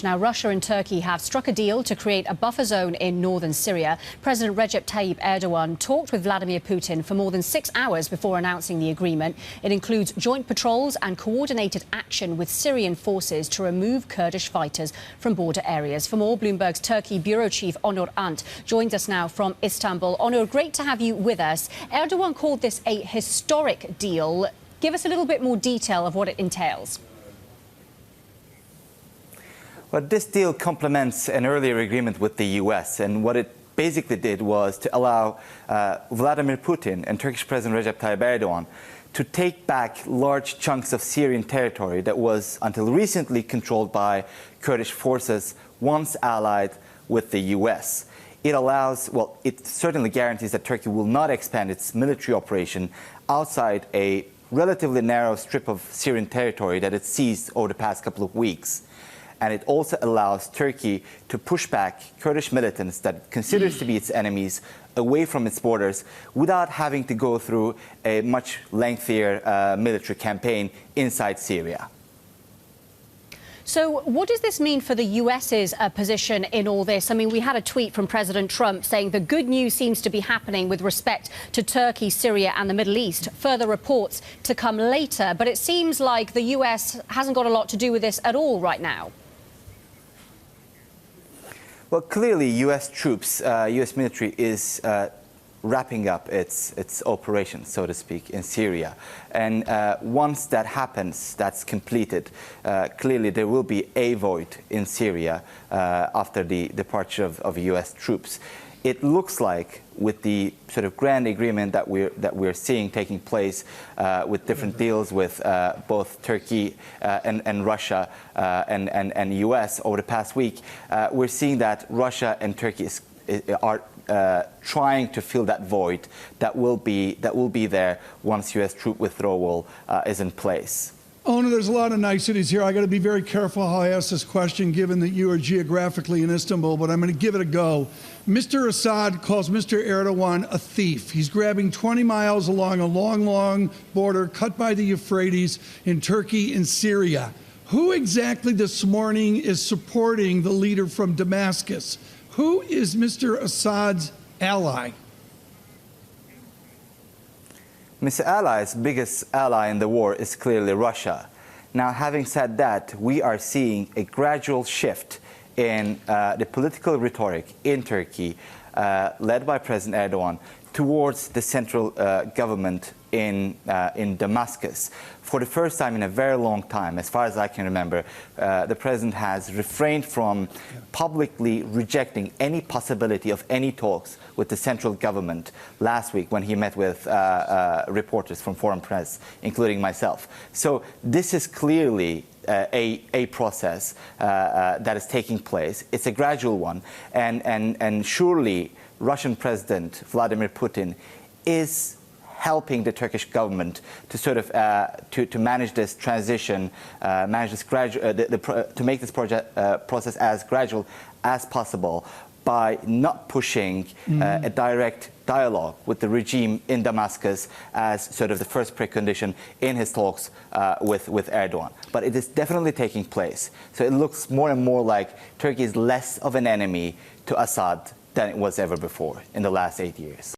Now, Russia and Turkey have struck a deal to create a buffer zone in northern Syria. President Recep Tayyip Erdogan talked with Vladimir Putin for more than 6 hours before announcing the agreement. It includes joint patrols and coordinated action with Syrian forces to remove Kurdish fighters from border areas. For more, Bloomberg's Turkey bureau chief Onur Ant joins us now from Istanbul. Onur, great to have you with us. Erdogan called this a historic deal. Give us a little bit more detail of what it entails. Well, this deal complements an earlier agreement with the US, and what it basically did was to allow Vladimir Putin and Turkish President Recep Tayyip Erdogan to take back large chunks of Syrian territory that was until recently controlled by Kurdish forces once allied with the US. It allows, well, it certainly guarantees that Turkey will not expand its military operation outside a relatively narrow strip of Syrian territory that it seized over the past couple of weeks. And it also allows Turkey to push back Kurdish militants that it considers to be its enemies away from its borders without having to go through a much lengthier military campaign inside Syria. So what does this mean for the US's position in all this? I mean, we had a tweet from President Trump saying the good news seems to be happening with respect to Turkey, Syria and the Middle East. Further reports to come later. But it seems like the US hasn't got a lot to do with this at all right now. Well, clearly, U.S. troops, U.S. military is wrapping up its operation, so to speak, in Syria. And once that happens, that's completed, clearly there will be a void in Syria after the departure of U.S. troops. It looks like, with the sort of grand agreement that we're seeing taking place with different deals with both Turkey and Russia and U.S. over the past week, we're seeing that Russia and Turkey are trying to fill that void that will be there once U.S. troop withdrawal is in place. Onur, there's a lot of niceties here. I got to be very careful how I ask this question, given that you are geographically in Istanbul, but I'm going to give it a go. Mr. Assad calls Mr. Erdogan a thief. He's grabbing 20 miles along a long, long border cut by the Euphrates in Turkey and Syria. Who exactly this morning is supporting the leader from Damascus? Who is Mr. Assad's ally? Mr. Ally's biggest ally in the war is clearly Russia. Now, having said that, we are seeing a gradual shift in the political rhetoric in Turkey, led by President Erdogan, towards the central government in Damascus. For the first time in a very long time, as far as I can remember, the president has refrained from publicly rejecting any possibility of any talks with the central government last week when he met with reporters from foreign press, including myself. So this is clearly a process that is taking place. It's a gradual one, and surely Russian President Vladimir Putin is helping the Turkish government to sort of to manage this transition, manage this to make this process as gradual as possible by not pushing a direct dialogue with the regime in Damascus as sort of the first precondition in his talks with Erdogan. But it is definitely taking place. So it looks more and more like Turkey is less of an enemy to Assad than it was ever before in the last 8 years.